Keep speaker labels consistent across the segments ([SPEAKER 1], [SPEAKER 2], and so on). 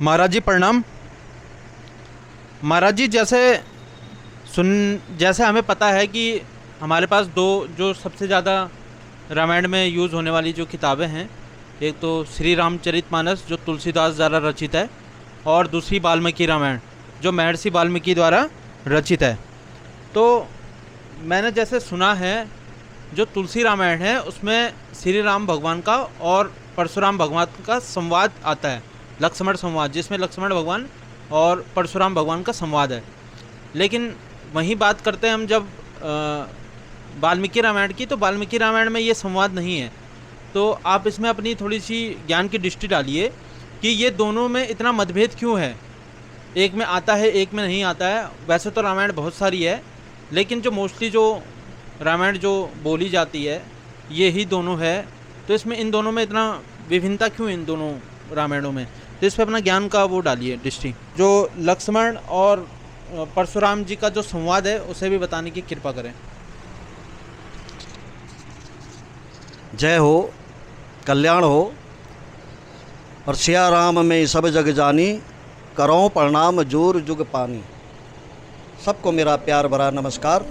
[SPEAKER 1] महाराज जी प्रणाम। महाराज जी, जैसे हमें पता है कि हमारे पास दो जो सबसे ज़्यादा रामायण में यूज़ होने वाली जो किताबें हैं, एक तो श्री रामचरितमानस जो तुलसीदास द्वारा रचित है, और दूसरी वाल्मीकि रामायण जो महर्षि वाल्मीकि द्वारा रचित है। तो मैंने जैसे सुना है, जो तुलसी रामायण है उसमें श्री राम भगवान का और परशुराम भगवान का संवाद आता है, लक्ष्मण संवाद, जिसमें लक्ष्मण भगवान और परशुराम भगवान का संवाद है। लेकिन वहीं बात करते हैं हम जब वाल्मीकि रामायण की, तो वाल्मीकि रामायण में ये संवाद नहीं है। तो आप इसमें अपनी थोड़ी सी ज्ञान की दृष्टि डालिए कि ये दोनों में इतना मतभेद क्यों है, एक में आता है एक में नहीं आता है। वैसे तो रामायण बहुत सारी है, लेकिन जो मोस्टली जो रामायण जो बोली जाती है ये ही दोनों है। तो इसमें इन दोनों में इतना विभिन्नता क्यों इन दोनों रामायणों में? तो इस पर अपना ज्ञान का वो डालिए दृष्टि। जो लक्ष्मण और परशुराम जी का जो संवाद है उसे भी बताने की कृपा करें।
[SPEAKER 2] जय हो, कल्याण हो। और सिया राम में सब जग जानी, करो प्रणाम जोर जुग पानी। सबको मेरा प्यार भरा नमस्कार।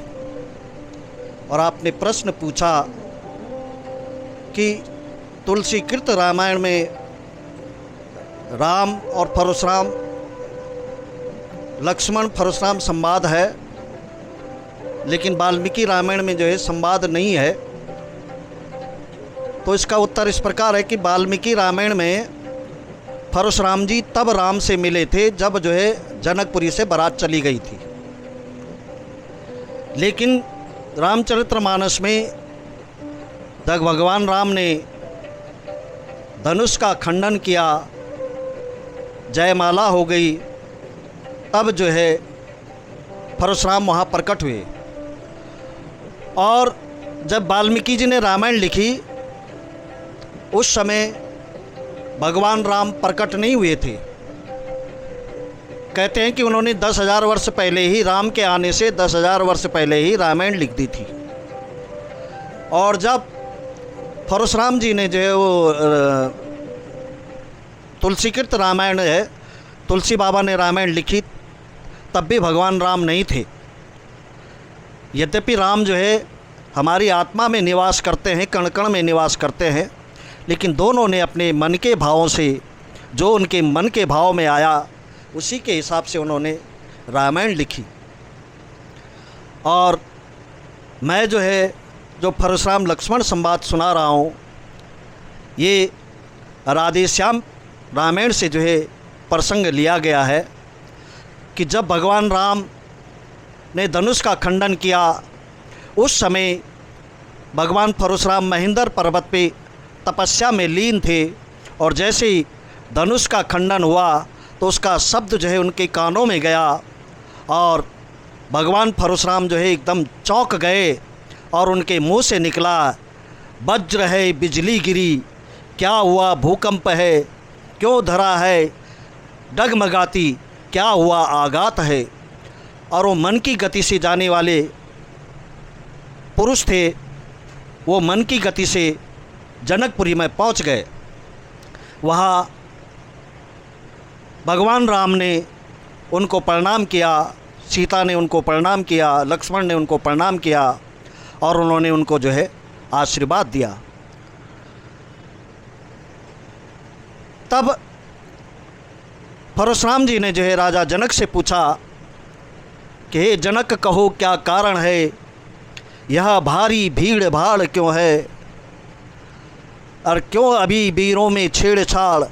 [SPEAKER 2] और आपने प्रश्न पूछा कि तुलसीकृत रामायण में राम और परशुराम, लक्ष्मण परशुराम संवाद है, लेकिन वाल्मीकि रामायण में जो है संवाद नहीं है। तो इसका उत्तर इस प्रकार है कि वाल्मीकि रामायण में परशुराम जी तब राम से मिले थे जब जो है जनकपुरी से बारात चली गई थी। लेकिन रामचरितमानस में जब भगवान राम ने धनुष का खंडन किया, जयमाला हो गई, तब जो है परशुराम वहाँ प्रकट हुए। और जब वाल्मीकि जी ने रामायण लिखी उस समय भगवान राम प्रकट नहीं हुए थे। कहते हैं कि उन्होंने 10,000 वर्ष पहले ही, राम के आने से 10,000 वर्ष पहले ही रामायण लिख दी थी। और जब परशुराम जी ने जो है वो तुलसीकृत रामायण है, तुलसी बाबा ने रामायण लिखी, तब भी भगवान राम नहीं थे। यद्यपि राम जो है हमारी आत्मा में निवास करते हैं, कण कण में निवास करते हैं, लेकिन दोनों ने अपने मन के भावों से, जो उनके मन के भाव में आया उसी के हिसाब से उन्होंने रामायण लिखी। और मैं जो है जो परशुराम लक्ष्मण संवाद सुना रहा हूँ, ये राधेश्याम रामायण से जो है प्रसंग लिया गया है कि जब भगवान राम ने धनुष का खंडन किया, उस समय भगवान परशुराम महेंद्र पर्वत पे तपस्या में लीन थे। और जैसे ही धनुष का खंडन हुआ तो उसका शब्द जो है उनके कानों में गया, और भगवान परशुराम जो है एकदम चौंक गए। और उनके मुंह से निकला, वज्र है बिजली गिरी, क्या हुआ भूकंप है, क्यों धरा है डगमगाती, क्या हुआ आघात है। और वो मन की गति से जाने वाले पुरुष थे, वो मन की गति से जनकपुरी में पहुंच गए। वहाँ भगवान राम ने उनको प्रणाम किया, सीता ने उनको प्रणाम किया, लक्ष्मण ने उनको प्रणाम किया, और उन्होंने उनको जो है आशीर्वाद दिया। तब परशुराम जी ने जो है राजा जनक से पूछा कि हे जनक, कहो क्या कारण है, यह भारी भीड़ भाड़ क्यों है, और क्यों अभी वीरों में छेड़छाड़,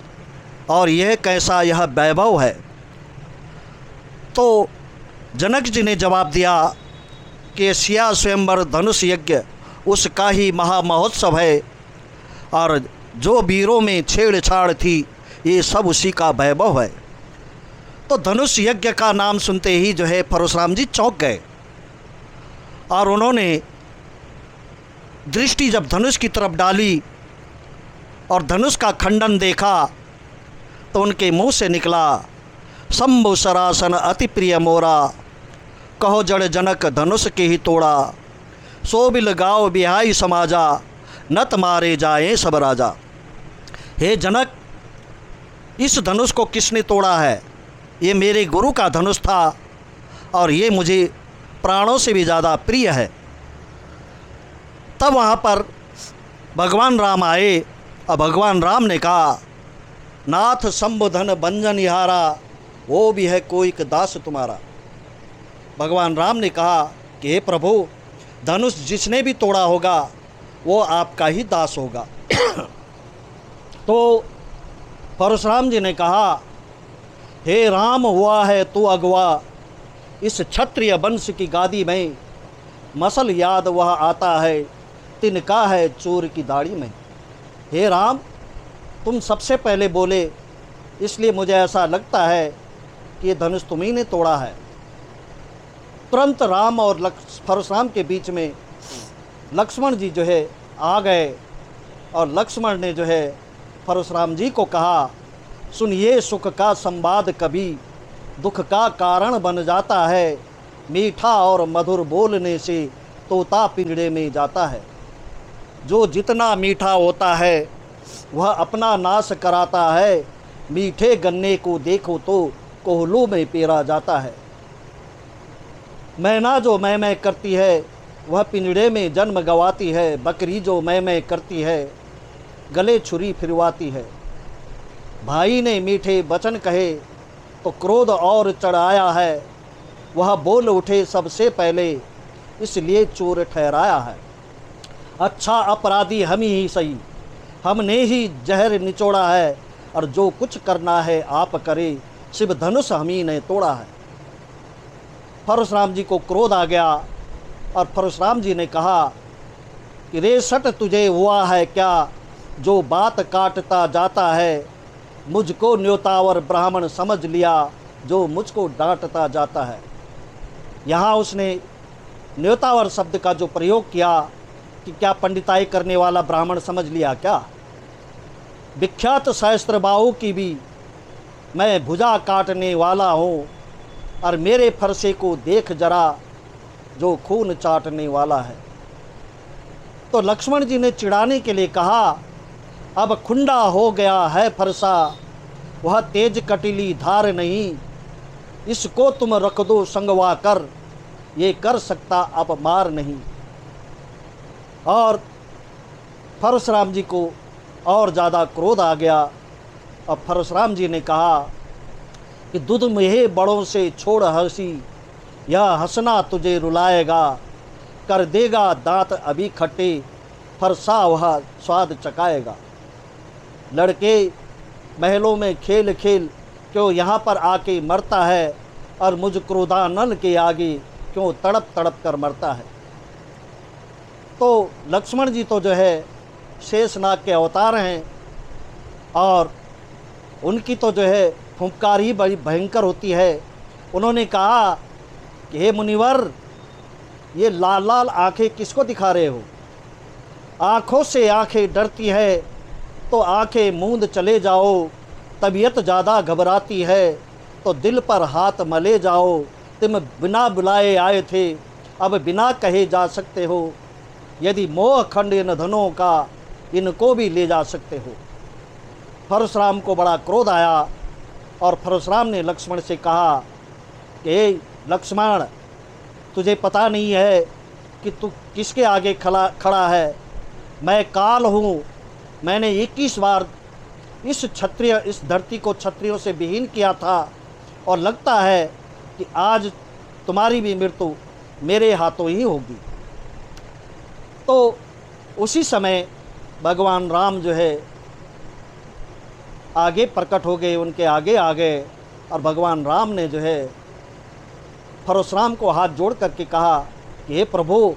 [SPEAKER 2] और यह कैसा यह वैभव है। तो जनक जी ने जवाब दिया कि सिया स्वयंवर धनुष यज्ञ उसका ही महामहोत्सव है, और जो वीरों में छेड़छाड़ थी ये सब उसी का वैभव है। तो धनुष यज्ञ का नाम सुनते ही जो है परशुराम जी चौंक गए, और उन्होंने दृष्टि जब धनुष की तरफ डाली और धनुष का खंडन देखा, तो उनके मुंह से निकला, शंभु सरासन अति प्रिय मोरा, कहो जड़ जनक धनुष के ही तोड़ा, सो बिल गाओ बिहाई समाजा, नत मारे जाए सब राजा। हे जनक, इस धनुष को किसने तोड़ा है? ये मेरे गुरु का धनुष था और ये मुझे प्राणों से भी ज़्यादा प्रिय है। तब वहाँ पर भगवान राम आए और भगवान राम ने कहा, नाथ संबोधन भंजन हारा, वो भी है कोई एक दास तुम्हारा। भगवान राम ने कहा कि हे प्रभु, धनुष जिसने भी तोड़ा होगा वो आपका ही दास होगा। तो परशुराम जी ने कहा, हे राम, हुआ है तू अगवा, इस क्षत्रिय वंश की गादी में मसल याद वह आता है, तिनका है चोर की दाढ़ी में। हे राम, तुम सबसे पहले बोले, इसलिए मुझे ऐसा लगता है कि ये धनुष तुम्ही ने तोड़ा है। तुरंत राम और परशुराम के बीच में लक्ष्मण जी जो है आ गए और लक्ष्मण ने जो है परशुराम जी को कहा, सुनिए सुख का संवाद कभी दुख का कारण बन जाता है, मीठा और मधुर बोलने से तोता पिंजड़े में जाता है। जो जितना मीठा होता है वह अपना नाश कराता है, मीठे गन्ने को देखो तो कोहलों में पेरा जाता है। मैना जो मैं करती है वह पिंजड़े में जन्म गवाती है, बकरी जो मैं करती है गले छुरी फिरवाती है। भाई ने मीठे वचन कहे तो क्रोध और चढ़ाया है, वह बोल उठे सबसे पहले इसलिए चोर ठहराया है। अच्छा अपराधी हम ही सही, हमने ही जहर निचोड़ा है, और जो कुछ करना है आप करे, शिव धनुष हम ही ने तोड़ा है। परशुराम जी को क्रोध आ गया और परशुराम जी ने कहा कि रे सट, तुझे हुआ है क्या जो बात काटता जाता है, मुझको न्योतावर ब्राह्मण समझ लिया जो मुझको डांटता जाता है। यहाँ उसने न्योतावर शब्द का जो प्रयोग किया कि क्या पंडिताई करने वाला ब्राह्मण समझ लिया क्या? विख्यात सहस्त्रबाहु की भी मैं भुजा काटने वाला हूँ, और मेरे फरसे को देख जरा जो खून चाटने वाला है। तो लक्ष्मण जी ने चिढ़ाने के लिए कहा, अब खुंडा हो गया है फरसा, वह तेज कटीली धार नहीं, इसको तुम रख दो संगवा कर, ये कर सकता अब मार नहीं। और परशुराम जी को और ज़्यादा क्रोध आ गया और परशुराम जी ने कहा कि दूध मेहे बड़ों से छोड़ हंसी, यह हंसना तुझे रुलाएगा, कर देगा दांत अभी खट्टे, फरसा वह स्वाद चकाएगा। लड़के महलों में खेल खेल क्यों यहाँ पर आके मरता है, और मुझ क्रोधानल के आगे क्यों तड़प तड़प कर मरता है। तो लक्ष्मण जी तो जो है शेषनाग के अवतार हैं, और उनकी तो जो है फुंकार ही बड़ी भयंकर होती है। उन्होंने कहा कि हे मुनिवर, ये लाल लाल आँखें किसको दिखा रहे हो? आँखों से आँखें डरती है तो आँखें मूंद चले जाओ, तबीयत ज़्यादा घबराती है तो दिल पर हाथ मले जाओ। तुम बिना बुलाए आए थे, अब बिना कहे जा सकते हो, यदि मोह खंड इन धनों का, इनको भी ले जा सकते हो। परशुराम को बड़ा क्रोध आया और परशुराम ने लक्ष्मण से कहा कि हे लक्ष्मण, तुझे पता नहीं है कि तू किसके आगे खड़ा है? मैं काल हूँ, मैंने 21 बार इस धरती को क्षत्रियों से विहीन किया था, और लगता है कि आज तुम्हारी भी मृत्यु मेरे हाथों ही होगी। तो उसी समय भगवान राम जो है आगे प्रकट हो गए, उनके आगे आ गए, और भगवान राम ने जो है परशुराम को हाथ जोड़ करके कहा कि हे प्रभु,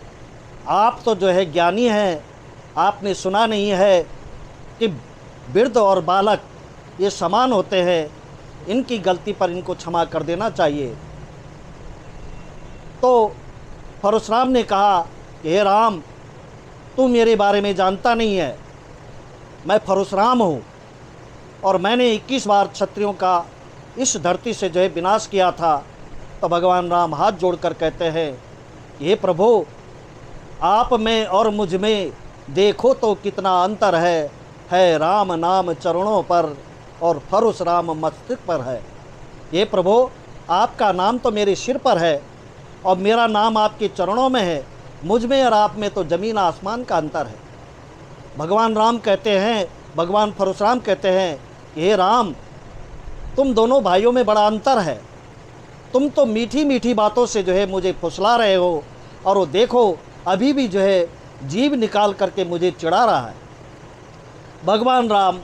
[SPEAKER 2] आप तो जो है ज्ञानी हैं, आपने सुना नहीं है कि वृद्ध और बालक ये समान होते हैं, इनकी गलती पर इनको क्षमा कर देना चाहिए। तो परशुराम ने कहा कि हे राम, तू मेरे बारे में जानता नहीं है, मैं परशुराम हूँ, और मैंने 21 बार क्षत्रियों का इस धरती से जो है विनाश किया था। तो भगवान राम हाथ जोड़कर कहते हैं कि हे प्रभु, आप में और मुझ में देखो तो कितना अंतर है राम नाम चरणों पर और परशुराम मस्तक पर है। हे प्रभु, आपका नाम तो मेरे सिर पर है और मेरा नाम आपके चरणों में है। मुझ में और आप में तो ज़मीन आसमान का अंतर है। भगवान राम कहते हैं, भगवान परशुराम कहते हैं, हे राम, तुम दोनों भाइयों में बड़ा अंतर है। तुम तो मीठी मीठी बातों से जो है मुझे फुसला रहे हो, और वो देखो अभी भी जो है जीभ निकाल करके मुझे चिढ़ा रहा है। भगवान राम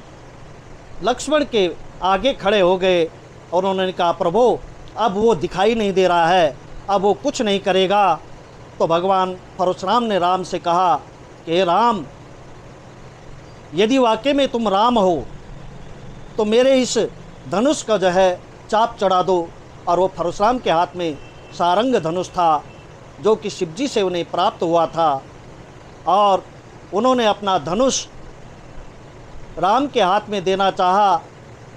[SPEAKER 2] लक्ष्मण के आगे खड़े हो गए और उन्होंने कहा, प्रभु अब वो दिखाई नहीं दे रहा है, अब वो कुछ नहीं करेगा। तो भगवान परशुराम ने राम से कहा कि हे राम, यदि वाकई में तुम राम हो तो मेरे इस धनुष का जो है चाप चढ़ा दो। और वो परशुराम के हाथ में सारंग धनुष था, जो कि शिवजी से उन्हें प्राप्त हुआ था, और उन्होंने अपना धनुष राम के हाथ में देना चाहा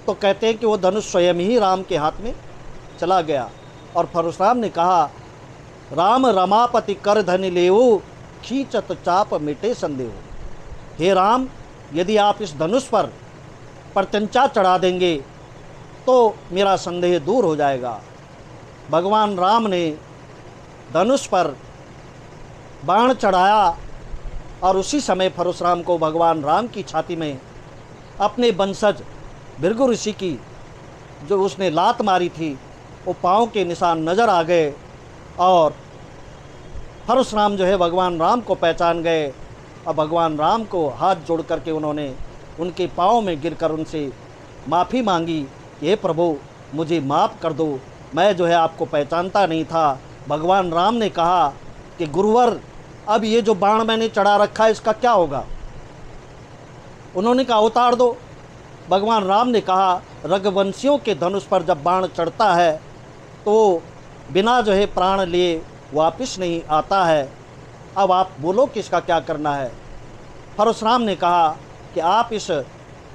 [SPEAKER 2] तो कहते हैं कि वो धनुष स्वयं ही राम के हाथ में चला गया। और परशुराम ने कहा, राम रमापति कर धनि लेऊ, खींचत चाप मिटे संदेह। हे राम, यदि आप इस धनुष पर प्रत्यंचा चढ़ा देंगे तो मेरा संदेह दूर हो जाएगा। भगवान राम ने धनुष पर बाण चढ़ाया और उसी समय परशुराम को भगवान राम की छाती में अपने वंशज भृगु ऋषि की जो उसने लात मारी थी वो पाँव के निशान नज़र आ गए। और परशुराम जो है भगवान राम को पहचान गए और भगवान राम को हाथ जोड़ करके उन्होंने उनके पाँव में गिरकर उनसे माफ़ी मांगी, हे प्रभु मुझे माफ़ कर दो, मैं जो है आपको पहचानता नहीं था। भगवान राम ने कहा कि गुरुवर, अब ये जो बाण मैंने चढ़ा रखा है इसका क्या होगा? उन्होंने कहा, उतार दो। भगवान राम ने कहा, रघुवंशियों के धनुष पर जब बाण चढ़ता है तो बिना जो है प्राण लिए वापस नहीं आता है। अब आप बोलो कि इसका क्या करना है? परशुराम ने कहा कि आप इस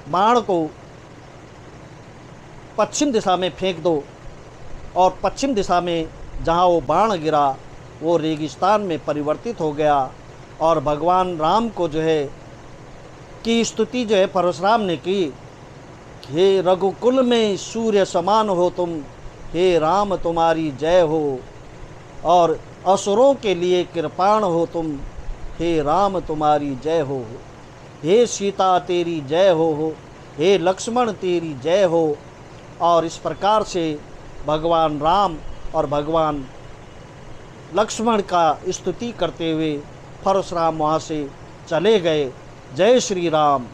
[SPEAKER 2] बाण को पश्चिम दिशा में फेंक दो। और पश्चिम दिशा में जहाँ वो बाण गिरा वो रेगिस्तान में परिवर्तित हो गया। और भगवान राम को जो है की स्तुति जो है परशुराम ने की, हे रघुकुल में सूर्य समान हो तुम, हे राम तुम्हारी जय हो। और असुरों के लिए कृपाण हो तुम, हे राम तुम्हारी जय हो। हे सीता तेरी जय हो, हे लक्ष्मण तेरी जय हो। और इस प्रकार से भगवान राम और भगवान लक्ष्मण का स्तुति करते हुए परशुराम वहाँ से चले गए। जय श्री राम।